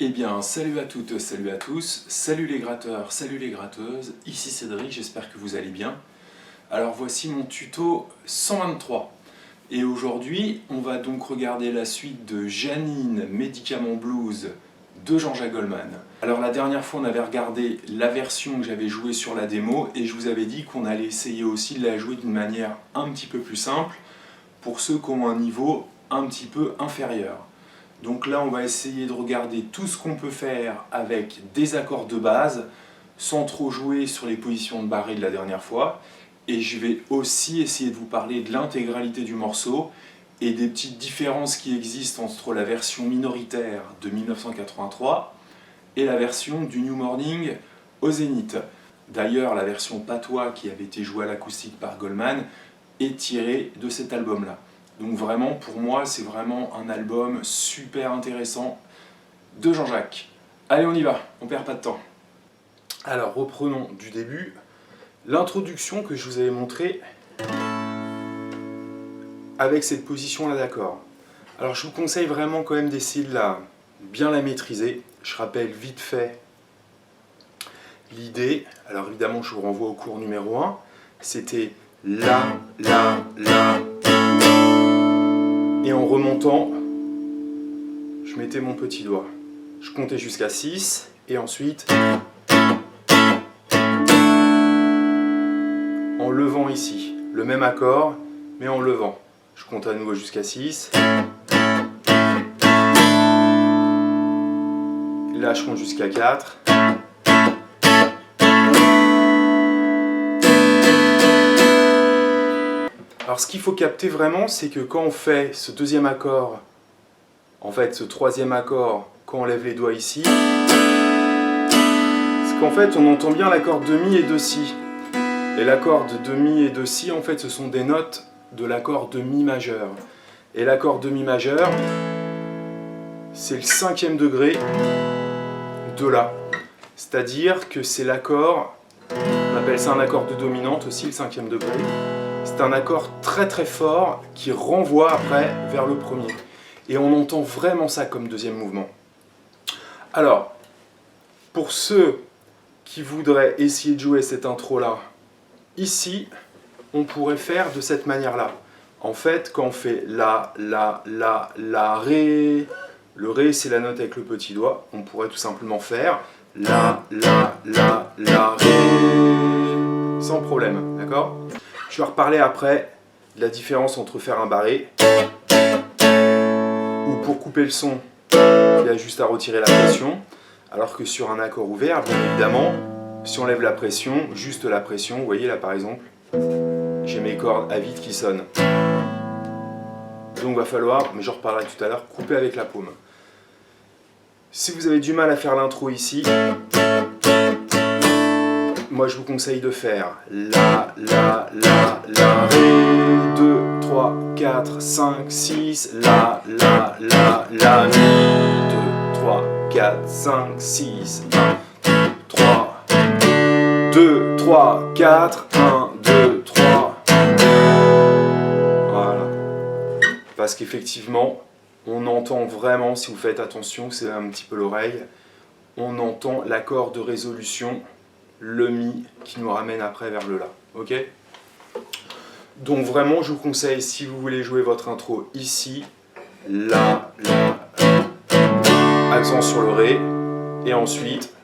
Eh bien, salut à toutes, salut à tous, salut les gratteurs, salut les gratteuses, ici Cédric, j'espère que vous allez bien. Alors voici mon tuto 123. Et aujourd'hui, on va donc regarder la suite de Janine, Médicament Blues de Jean-Jacques Goldman. Alors la dernière fois, on avait regardé la version que j'avais jouée sur la démo et je vous avais dit qu'on allait essayer aussi de la jouer d'une manière un petit peu plus simple pour ceux qui ont un niveau un petit peu inférieur. Donc là, on va essayer de regarder tout ce qu'on peut faire avec des accords de base, sans trop jouer sur les positions de barré de la dernière fois. Et je vais aussi essayer de vous parler de l'intégralité du morceau et des petites différences qui existent entre la version minoritaire de 1983 et la version du New Morning au Zénith. D'ailleurs, la version patois qui avait été jouée à l'acoustique par Goldman est tirée de cet album-là. Donc vraiment, pour moi, c'est vraiment un album super intéressant de Jean-Jacques. Allez, on y va, on perd pas de temps. Alors, reprenons du début. L'introduction que je vous avais montrée avec cette position-là d'accord. Alors, je vous conseille vraiment quand même d'essayer de bien la maîtriser. Je rappelle vite fait l'idée. Alors évidemment, je vous renvoie au cours numéro 1. C'était la. Et en remontant, je mettais mon petit doigt. Je comptais jusqu'à 6 et ensuite, en levant ici, le même accord, mais en levant. Je compte à nouveau jusqu'à 6. Là, je compte jusqu'à 4. Alors ce qu'il faut capter vraiment, c'est que quand on fait ce deuxième accord, en fait ce troisième accord, quand on lève les doigts ici, c'est qu'en fait on entend bien l'accord de mi et de si. Et l'accord de mi et de si, en fait ce sont des notes de l'accord de mi majeur. Et l'accord de mi majeur, c'est le 5e degré de la. C'est-à-dire que c'est l'accord, on appelle ça un accord de dominante aussi, le 5e degré. C'est un accord très très fort qui renvoie après vers le premier. Et on entend vraiment ça comme deuxième mouvement. Alors, pour ceux qui voudraient essayer de jouer cette intro-là, ici, on pourrait faire de cette manière-là. En fait, quand on fait la, ré, le ré c'est la note avec le petit doigt, on pourrait tout simplement faire la, ré, sans problème, d'accord ? Je vais reparler après de la différence entre faire un barré ou pour couper le son, il y a juste à retirer la pression, alors que sur un accord ouvert, bien évidemment, si on lève la pression, juste la pression, vous voyez là par exemple, j'ai mes cordes à vide qui sonnent. Donc il va falloir, mais j'en reparlerai tout à l'heure, couper avec la paume. Si vous avez du mal à faire l'intro ici, moi je vous conseille de faire la, ré, 2, 3, 4, 5, 6, la, mi, 2, 3, 4, 5, 6, 1, 3, 2, 3, 4, 1, 2, 3. Voilà. Parce qu'effectivement, on entend vraiment, si vous faites attention, c'est un petit peu l'oreille, on entend l'accord de résolution, le mi qui nous ramène après vers le la, ok? Donc vraiment je vous conseille, si vous voulez jouer votre intro ici, la, accent sur le ré, et ensuite,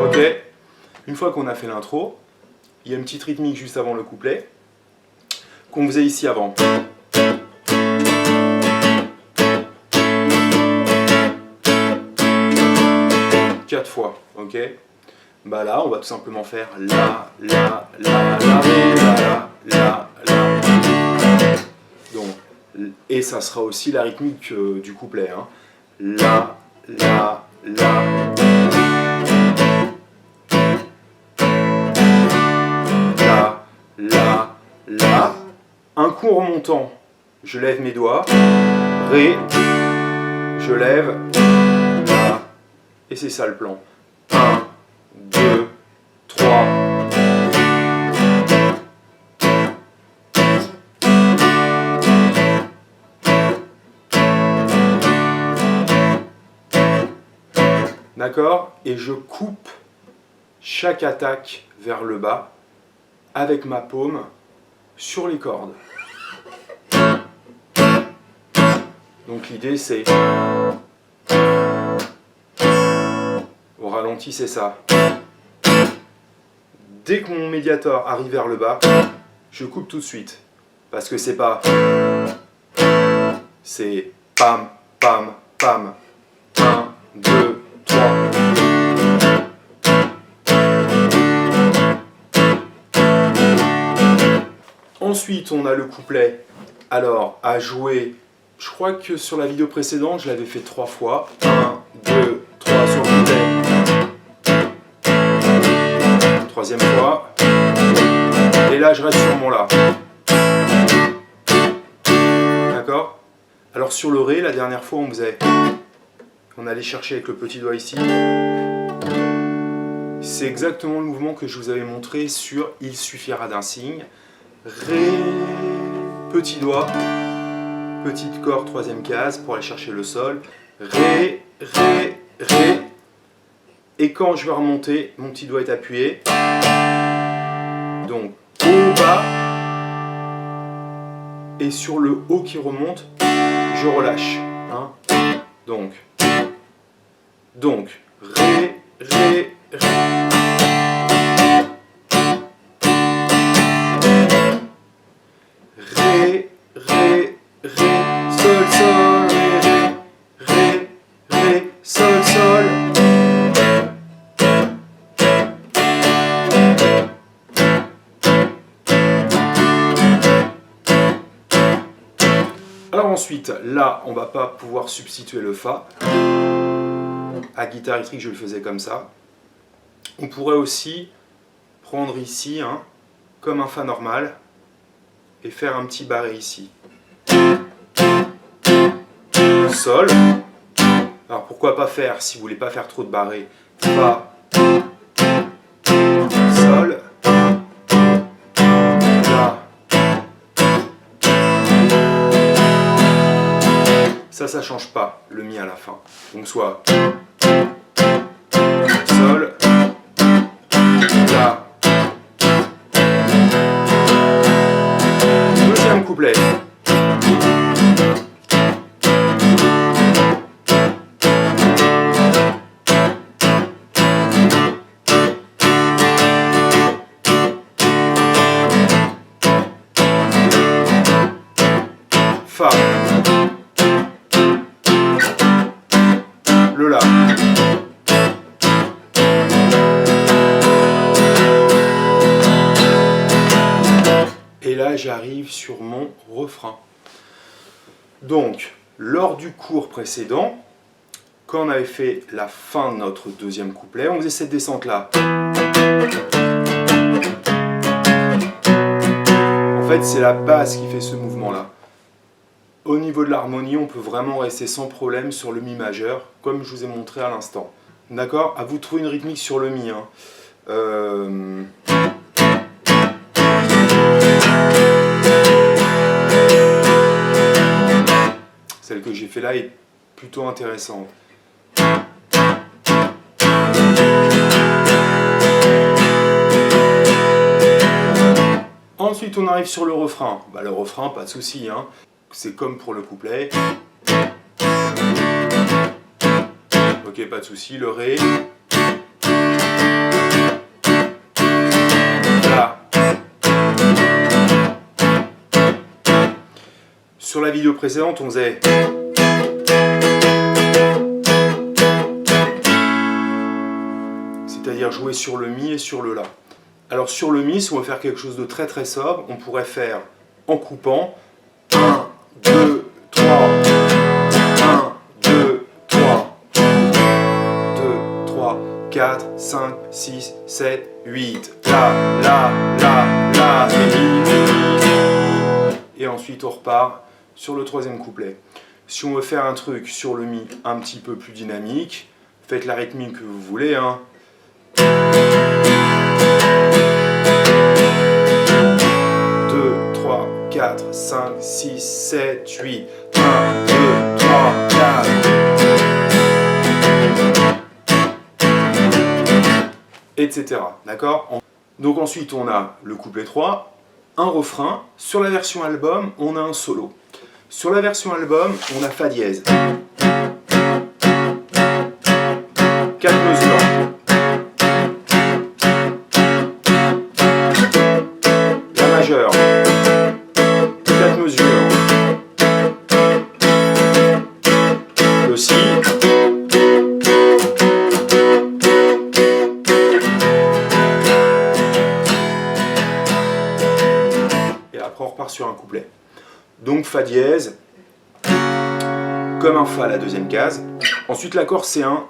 ok? Une fois qu'on a fait l'intro, il y a une petite rythmique juste avant le couplet, qu'on faisait ici avant. 4 fois, ok? Bah là, on va tout simplement faire la, ré, la. Donc, et ça sera aussi la rythmique du couplet, hein. La. La. Un coup en remontant, je lève mes doigts, ré, je lève, la. Et c'est ça le plan. 1, 2, 3. D'accord? Et je coupe chaque attaque vers le bas avec ma paume sur les cordes. Donc l'idée c'est, au ralenti c'est ça. Dès que mon médiator arrive vers le bas, je coupe tout de suite. Parce que c'est pas, c'est pam, pam, pam. 1, 2, 3. Ensuite, on a le couplet. Alors, à jouer, je crois que sur la vidéo précédente, je l'avais fait 3 fois. 1, 2, 3 sur le couplet. Troisième fois. Et là, je reste sur mon La. D'accord? Alors, sur le Ré, la dernière fois, on allait chercher avec le petit doigt ici. C'est exactement le mouvement que je vous avais montré sur Il suffira d'un signe. Ré, petit doigt, petite corde, troisième case pour aller chercher le sol. Ré, Ré, Ré. Et quand je vais remonter, mon petit doigt est appuyé. Donc, haut, bas. Et sur le haut qui remonte, je relâche. Hein. Donc, Ré, Ré, Ré. Ré, Ré, Ré, Sol, Sol, Ré, Ré, Ré, Sol, Sol. Alors ensuite, là, on ne va pas pouvoir substituer le Fa. À guitare électrique, je le faisais comme ça. On pourrait aussi prendre ici, hein, comme un Fa normal, et faire un petit barré ici. Sol. Alors pourquoi pas faire, si vous voulez pas faire trop de barrés, Fa, Sol, La. Ça change pas, le Mi à la fin. Donc soit Sol, La. Deuxième couplet. Fa. Le La. Et là, j'arrive sur mon refrain. Donc, lors du cours précédent, quand on avait fait la fin de notre deuxième couplet, on faisait cette descente-là. En fait, c'est la basse qui fait ce mouvement-là. Au niveau de l'harmonie, on peut vraiment rester sans problème sur le Mi majeur, comme je vous ai montré à l'instant. D'accord? À vous de trouver une rythmique sur le Mi. Hein. Celle que j'ai fait là est plutôt intéressante. Ensuite, on arrive sur le refrain. Bah, le refrain, pas de souci, hein. C'est comme pour le couplet. Ok, pas de souci. Le Ré. Là. Sur la vidéo précédente, on faisait. C'est-à-dire jouer sur le Mi et sur le La. Alors sur le Mi, si on veut faire quelque chose de très très sobre, on pourrait faire en coupant 1, 2, 3, 1, 2, 3, 2, 3, 4, 5, 6, 7, 8, La, La, La, La, et ensuite on repart sur le troisième couplet. Si on veut faire un truc sur le Mi un petit peu plus dynamique, faites la rythmique que vous voulez, hein. 4, 5, 6, 7, 8, 1, 2, 3, 4. etc. D'accord? Donc ensuite, on a le couplet 3, un refrain. Sur la version album, on a un solo. Sur la version album, on a Fa dièse. 4 mesures. La majeure. 4 mesures. Le Si. Et après on repart sur un couplet. Donc Fa dièse, comme un Fa à la deuxième case. Ensuite l'accord c'est un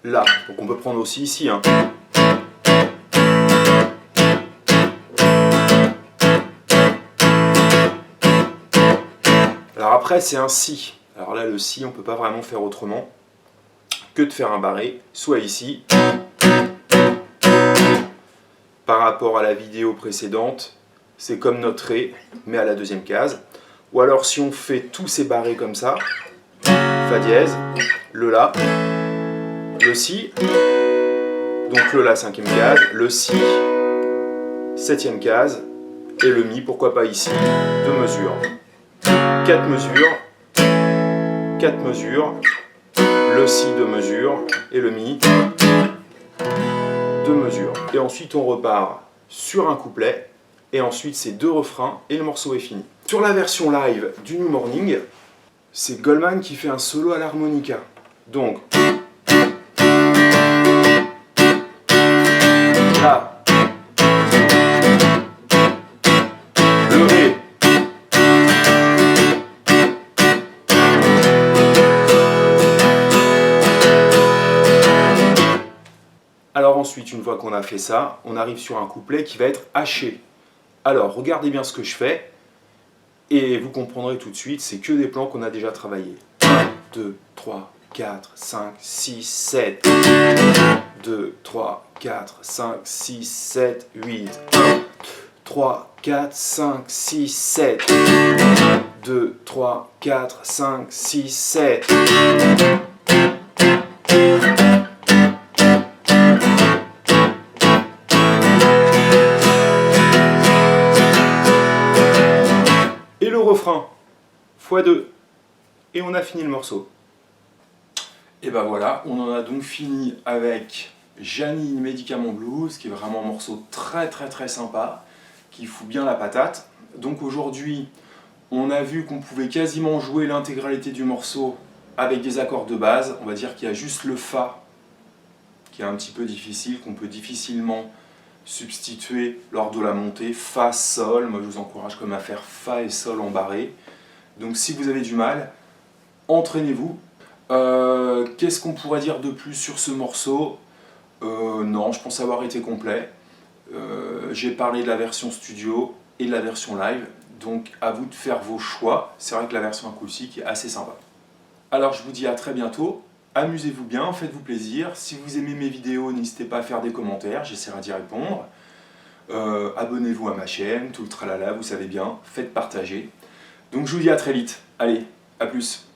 La. Donc on peut prendre aussi ici un. Alors après c'est un Si. Alors là le Si on ne peut pas vraiment faire autrement que de faire un barré, soit ici. Par rapport à la vidéo précédente, c'est comme notre Ré, mais à la deuxième case. Ou alors si on fait tous ces barrés comme ça, Fa dièse, le La, le Si, donc le La cinquième case, le Si septième case, et le Mi, pourquoi pas ici, 2 mesures. 4 mesures, 4 mesures, le Si 2 mesures, et le Mi 2 mesures. Et ensuite on repart sur un couplet, et ensuite c'est 2 refrains, et le morceau est fini. Sur la version live du New Morning, c'est Goldman qui fait un solo à l'harmonica. Donc, La, le Ré, alors ensuite, une fois qu'on a fait ça, on arrive sur un couplet qui va être haché. Alors, regardez bien ce que je fais, et vous comprendrez tout de suite, c'est que des plans qu'on a déjà travaillés. 1, 2, 3, 4, 5, 6, 7. 2, 3, 4, 5, 6, 7, 8. 1, 3, 4, 5, 6, 7. 2, 3, 4, 5, 6, 7. Et le refrain, x2. Et on a fini le morceau. Et ben voilà, on en a donc fini avec Janine Médicament Blues, qui est vraiment un morceau très sympa, qui fout bien la patate. Donc aujourd'hui, on a vu qu'on pouvait quasiment jouer l'intégralité du morceau avec des accords de base. On va dire qu'il y a juste le Fa qui est un petit peu difficile, qu'on peut difficilement substituer lors de la montée. Fa, Sol, moi je vous encourage comme à faire Fa et Sol en barré. Donc si vous avez du mal, entraînez-vous. Qu'est-ce qu'on pourrait dire de plus sur ce morceau? Non, je pense avoir été complet. J'ai parlé de la version studio et de la version live, donc à vous de faire vos choix. C'est vrai que la version acoustique est assez sympa. Alors je vous dis à très bientôt, amusez-vous bien, faites-vous plaisir. Si vous aimez mes vidéos, n'hésitez pas à faire des commentaires, j'essaierai d'y répondre. Abonnez-vous à ma chaîne, tout le tralala, vous savez bien, faites partager. Donc je vous dis à très vite, allez, à plus.